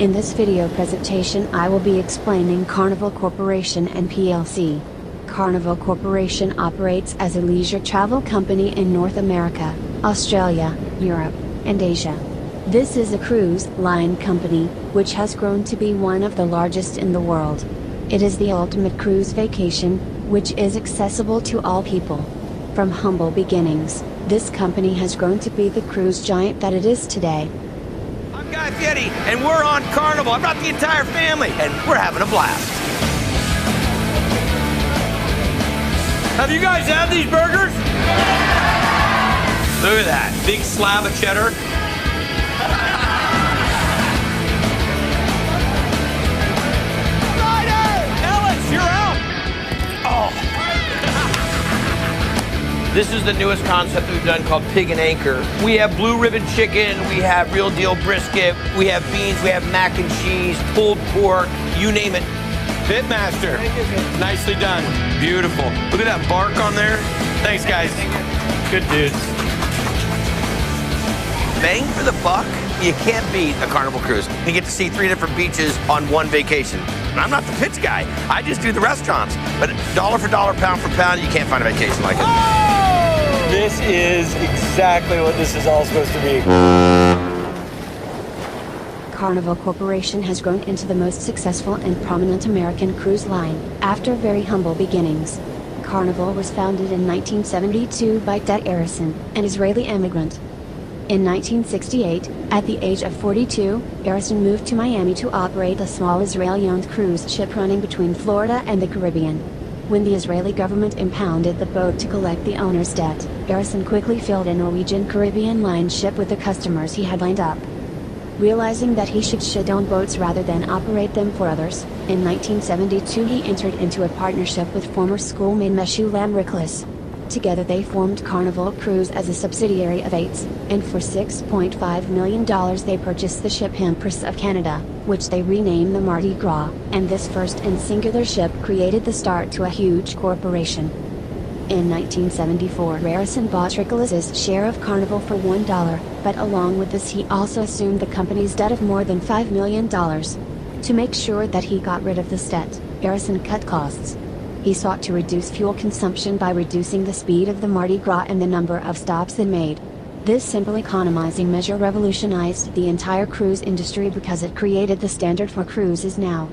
In this video presentation I will be explaining Carnival Corporation and plc. Carnival Corporation operates as a leisure travel company in North America, Australia, Europe, and Asia. This is a cruise line company, which has grown to be one of the largest in the world. It is the ultimate cruise vacation, which is accessible to all people. From humble beginnings, this company has grown to be the cruise giant that it is today. I'm Guy Fieri, and we're on Carnival. I brought the entire family, and we're having a blast. Have you guys had these burgers? Look at that, big slab of cheddar. Ellis, you're out. Oh. This is the newest concept we've done called Pig and Anchor. We have blue ribbon chicken, we have real deal brisket, we have beans, we have mac and cheese, pulled pork, you name it. Pitmaster, nicely done, beautiful. Look at that bark on there. Thanks guys, good dudes. Bang for the buck, you can't beat a Carnival cruise. You get to see 3 different beaches on one vacation. And I'm not the pitch guy, I just do the restaurants. But dollar for dollar, pound for pound, you can't find a vacation like it. Oh! This is exactly what this is all supposed to be. Carnival Corporation has grown into the most successful and prominent American cruise line, after very humble beginnings. Carnival was founded in 1972 by Ted Arison, an Israeli immigrant. In 1968, at the age of 42, Arison moved to Miami to operate a small Israeli-owned cruise ship running between Florida and the Caribbean. When the Israeli government impounded the boat to collect the owner's debt, Arison quickly filled a Norwegian Caribbean line ship with the customers he had lined up. Realizing that he should own boats rather than operate them for others, in 1972 he entered into a partnership with former schoolmate Meshulam Riklis. Together they formed Carnival Cruise as a subsidiary of ATES, and for $6.5 million they purchased the ship Empress of Canada, which they renamed the Mardi Gras, and this first and singular ship created the start to a huge corporation. In 1974 Arison bought Riklis' share of Carnival for $1, but along with this he also assumed the company's debt of more than $5 million. To make sure that he got rid of this debt, Arison cut costs. He sought to reduce fuel consumption by reducing the speed of the Mardi Gras and the number of stops it made. This simple economizing measure revolutionized the entire cruise industry because it created the standard for cruises now.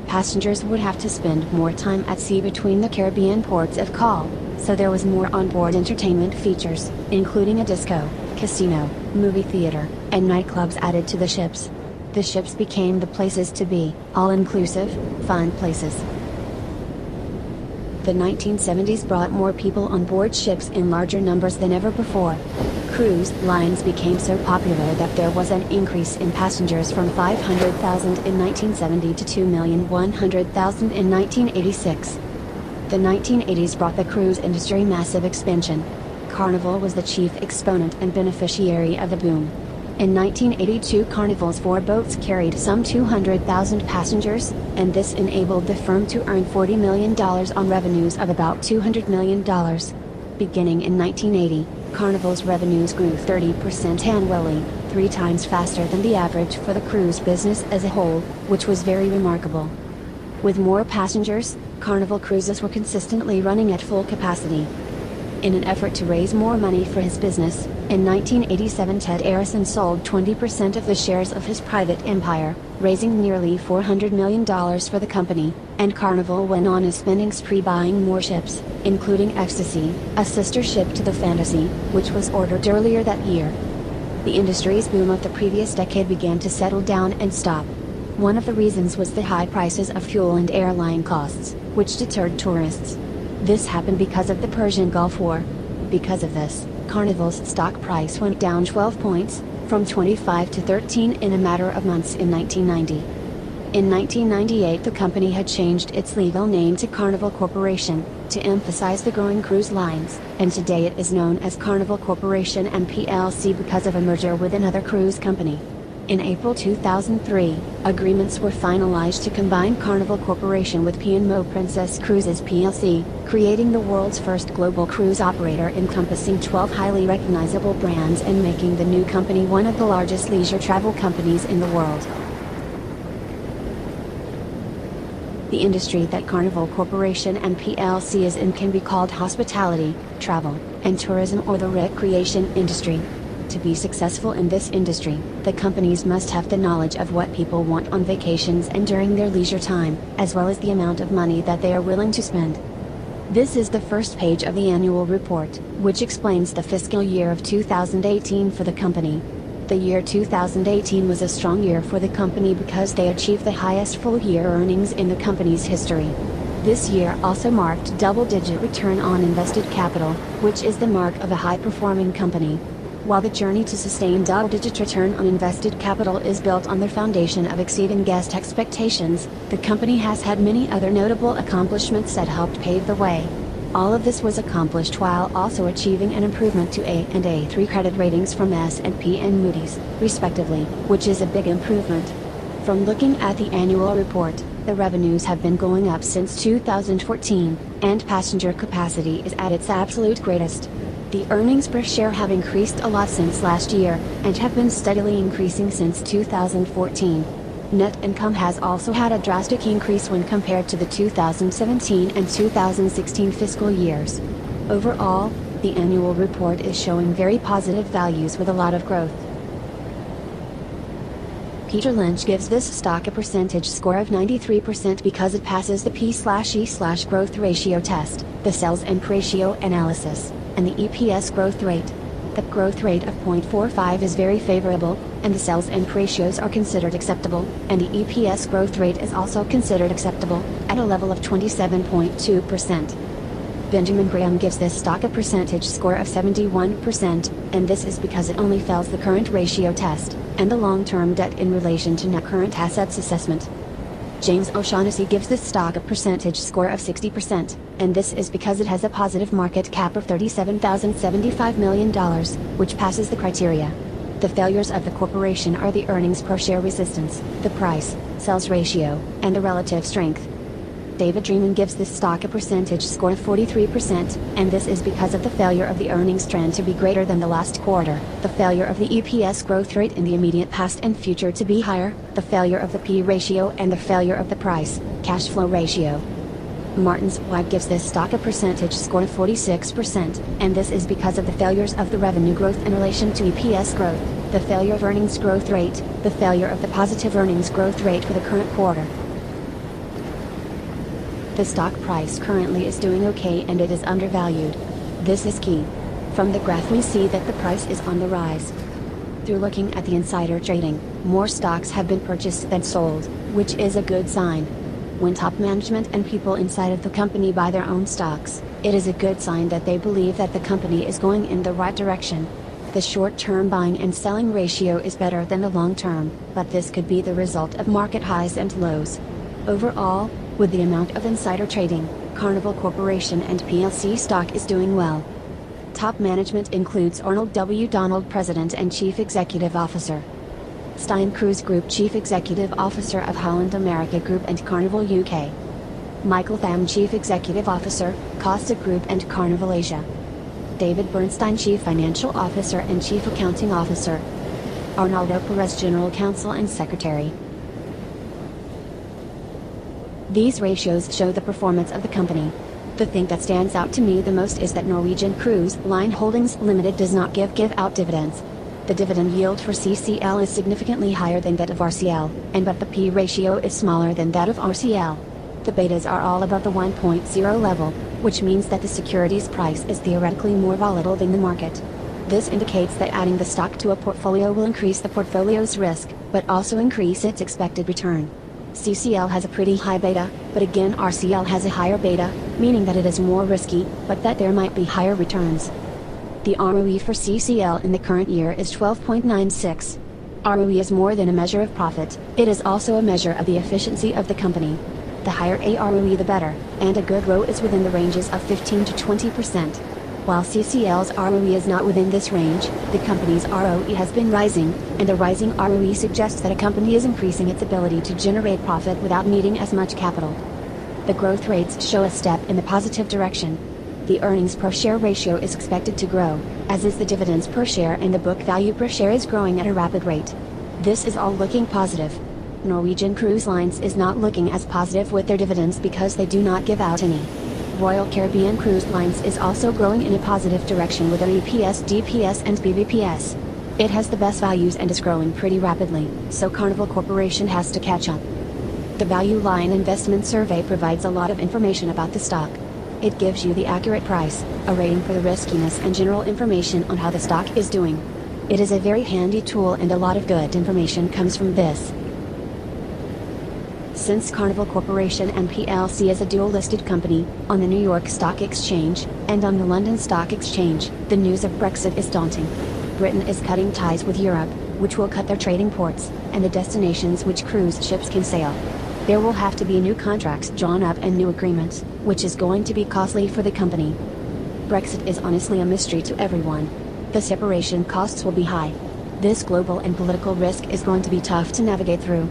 Passengers would have to spend more time at sea between the Caribbean ports of call, so there was more onboard entertainment features, including a disco, casino, movie theater, and nightclubs added to the ships. The ships became the places to be, all-inclusive, fun places. The 1970s brought more people on board ships in larger numbers than ever before. Cruise lines became so popular that there was an increase in passengers from 500,000 in 1970 to 2,100,000 in 1986. The 1980s brought the cruise industry massive expansion. Carnival was the chief exponent and beneficiary of the boom. In 1982 Carnival's 4 boats carried some 200,000 passengers, and this enabled the firm to earn $40 million on revenues of about $200 million. Beginning in 1980, Carnival's revenues grew 30% annually, 3 times faster than the average for the cruise business as a whole, which was very remarkable. With more passengers, Carnival cruises were consistently running at full capacity. In an effort to raise more money for his business, in 1987 Ted Arison sold 20% of the shares of his private empire, raising nearly $400 million for the company, and Carnival went on a spending spree buying more ships, including Ecstasy, a sister ship to the Fantasy, which was ordered earlier that year. The industry's boom of the previous decade began to settle down and stop. One of the reasons was the high prices of fuel and airline costs, which deterred tourists. This happened because of the Persian Gulf War. Because of this, Carnival's stock price went down 12 points, from 25 to 13 in a matter of months in 1990. In 1998 the company had changed its legal name to Carnival Corporation, to emphasize the growing cruise lines, and today it is known as Carnival Corporation and plc because of a merger with another cruise company. In April 2003, agreements were finalized to combine Carnival Corporation with P&O Princess Cruises plc, creating the world's first global cruise operator encompassing 12 highly recognizable brands and making the new company one of the largest leisure travel companies in the world. The industry that Carnival Corporation and PLC is in can be called hospitality, travel, and tourism, or the recreation industry. To be successful in this industry, the companies must have the knowledge of what people want on vacations and during their leisure time, as well as the amount of money that they are willing to spend. This is the first page of the annual report, which explains the fiscal year of 2018 for the company. The year 2018 was a strong year for the company because they achieved the highest full-year earnings in the company's history. This year also marked double-digit return on invested capital, which is the mark of a high-performing company. While the journey to sustain double-digit return on invested capital is built on the foundation of exceeding guest expectations, the company has had many other notable accomplishments that helped pave the way. All of this was accomplished while also achieving an improvement to A and A3 credit ratings from S&P and Moody's, respectively, which is a big improvement. From looking at the annual report, the revenues have been going up since 2014, and passenger capacity is at its absolute greatest. The earnings per share have increased a lot since last year, and have been steadily increasing since 2014. Net income has also had a drastic increase when compared to the 2017 and 2016 fiscal years. Overall, the annual report is showing very positive values with a lot of growth. Peter Lynch gives this stock a percentage score of 93% because it passes the P/E/growth ratio test, the sales and ratio analysis, and the EPS growth rate. The growth rate of 0.45 is very favorable, and the sales and ratios are considered acceptable, and the EPS growth rate is also considered acceptable, at a level of 27.2%. Benjamin Graham gives this stock a percentage score of 71%, and this is because it only fails the current ratio test, and the long-term debt in relation to net current assets assessment. James O'Shaughnessy gives this stock a percentage score of 60%, and this is because it has a positive market cap of $37,075 million, which passes the criteria. The failures of the corporation are the earnings per share resistance, the price, sales ratio, and the relative strength. David Dreaman gives this stock a percentage score of 43%, and this is because of the failure of the earnings trend to be greater than the last quarter, the failure of the EPS growth rate in the immediate past and future to be higher, the failure of the P ratio, and the failure of the price, cash flow ratio. Martins White gives this stock a percentage score of 46%, and this is because of the failures of the revenue growth in relation to EPS growth, the failure of earnings growth rate, the failure of the positive earnings growth rate for the current quarter. The stock price currently is doing okay and it is undervalued. This is key. From the graph we see that the price is on the rise. Through looking at the insider trading, more stocks have been purchased than sold, which is a good sign. When top management and people inside of the company buy their own stocks, it is a good sign that they believe that the company is going in the right direction. The short-term buying and selling ratio is better than the long-term, but this could be the result of market highs and lows. Overall, with the amount of insider trading, Carnival Corporation and PLC stock is doing well. Top management includes Arnold W. Donald, President and Chief Executive Officer. Stein Cruz Group Chief Executive Officer of Holland America Group and Carnival UK. Michael Tham Chief Executive Officer, Costa Group and Carnival Asia. David Bernstein Chief Financial Officer and Chief Accounting Officer. Arnaldo Perez General Counsel and Secretary. These ratios show the performance of the company. The thing that stands out to me the most is that Norwegian Cruise Line Holdings Limited does not give out dividends. The dividend yield for CCL is significantly higher than that of RCL, but the P ratio is smaller than that of RCL. The betas are all above the 1.0 level, which means that the security's price is theoretically more volatile than the market. This indicates that adding the stock to a portfolio will increase the portfolio's risk, but also increase its expected return. CCL has a pretty high beta, but again RCL has a higher beta, meaning that it is more risky, but that there might be higher returns. The ROE for CCL in the current year is 12.96. ROE is more than a measure of profit, it is also a measure of the efficiency of the company. The higher a ROE the better, and a good ROE is within the ranges of 15 to 20%. While CCL's ROE is not within this range, the company's ROE has been rising, and a rising ROE suggests that a company is increasing its ability to generate profit without needing as much capital. The growth rates show a step in the positive direction. The earnings per share ratio is expected to grow, as is the dividends per share, and the book value per share is growing at a rapid rate. This is all looking positive. Norwegian Cruise Lines is not looking as positive with their dividends because they do not give out any. Royal Caribbean Cruise Lines is also growing in a positive direction with their EPS, DPS and BVPS. It has the best values and is growing pretty rapidly, so Carnival Corporation has to catch up. The Value Line Investment Survey provides a lot of information about the stock. It gives you the accurate price, a rating for the riskiness and general information on how the stock is doing. It is a very handy tool and a lot of good information comes from this. Since Carnival Corporation and plc is a dual-listed company, on the New York Stock Exchange, and on the London Stock Exchange, the news of Brexit is daunting. Britain is cutting ties with Europe, which will cut their trading ports, and the destinations which cruise ships can sail. There will have to be new contracts drawn up and new agreements, which is going to be costly for the company. Brexit is honestly a mystery to everyone. The separation costs will be high. This global and political risk is going to be tough to navigate through.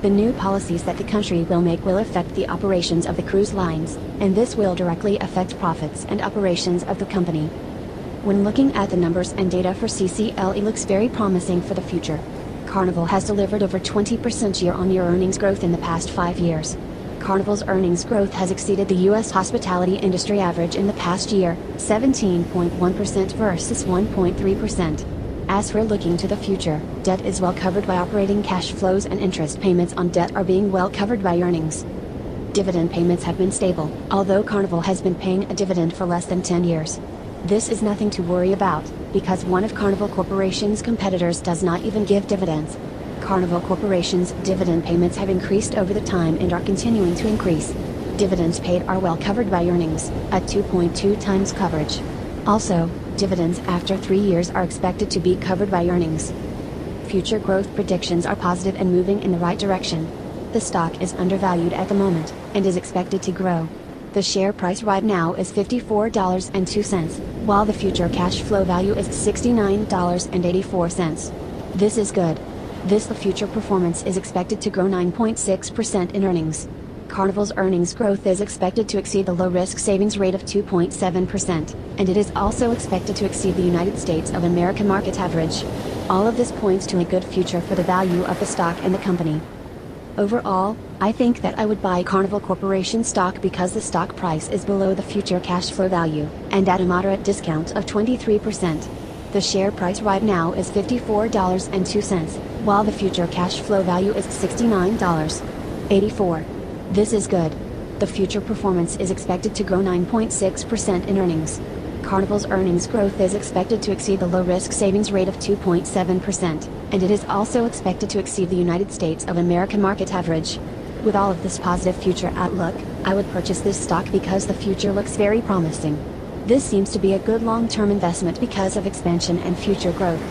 The new policies that the country will make will affect the operations of the cruise lines, and this will directly affect profits and operations of the company. When looking at the numbers and data for CCL, it looks very promising for the future. Carnival has delivered over 20% year-on-year earnings growth in the past 5 years. Carnival's earnings growth has exceeded the U.S. hospitality industry average in the past year, 17.1% versus 1.3%. As for looking to the future, debt is well covered by operating cash flows and interest payments on debt are being well covered by earnings. Dividend payments have been stable, although Carnival has been paying a dividend for less than 10 years. This is nothing to worry about, because one of Carnival Corporation's competitors does not even give dividends. Carnival Corporation's dividend payments have increased over the time and are continuing to increase. Dividends paid are well covered by earnings, at 2.2 times coverage. Also, dividends after 3 years are expected to be covered by earnings. Future growth predictions are positive and moving in the right direction. The stock is undervalued at the moment, and is expected to grow. The share price right now is $54.02, while the future cash flow value is $69.84. This is good. The future performance is expected to grow 9.6% in earnings. Carnival's earnings growth is expected to exceed the low-risk savings rate of 2.7%, and it is also expected to exceed the United States of America market average. All of this points to a good future for the value of the stock and the company. Overall, I think that I would buy Carnival Corporation stock because the stock price is below the future cash flow value, and at a moderate discount of 23%. The share price right now is $54.02, while the future cash flow value is $69.84. This is good. The future performance is expected to grow 9.6% in earnings. Carnival's earnings growth is expected to exceed the low-risk savings rate of 2.7%, and it is also expected to exceed the United States of America market average. With all of this positive future outlook, I would purchase this stock because the future looks very promising. This seems to be a good long-term investment because of expansion and future growth.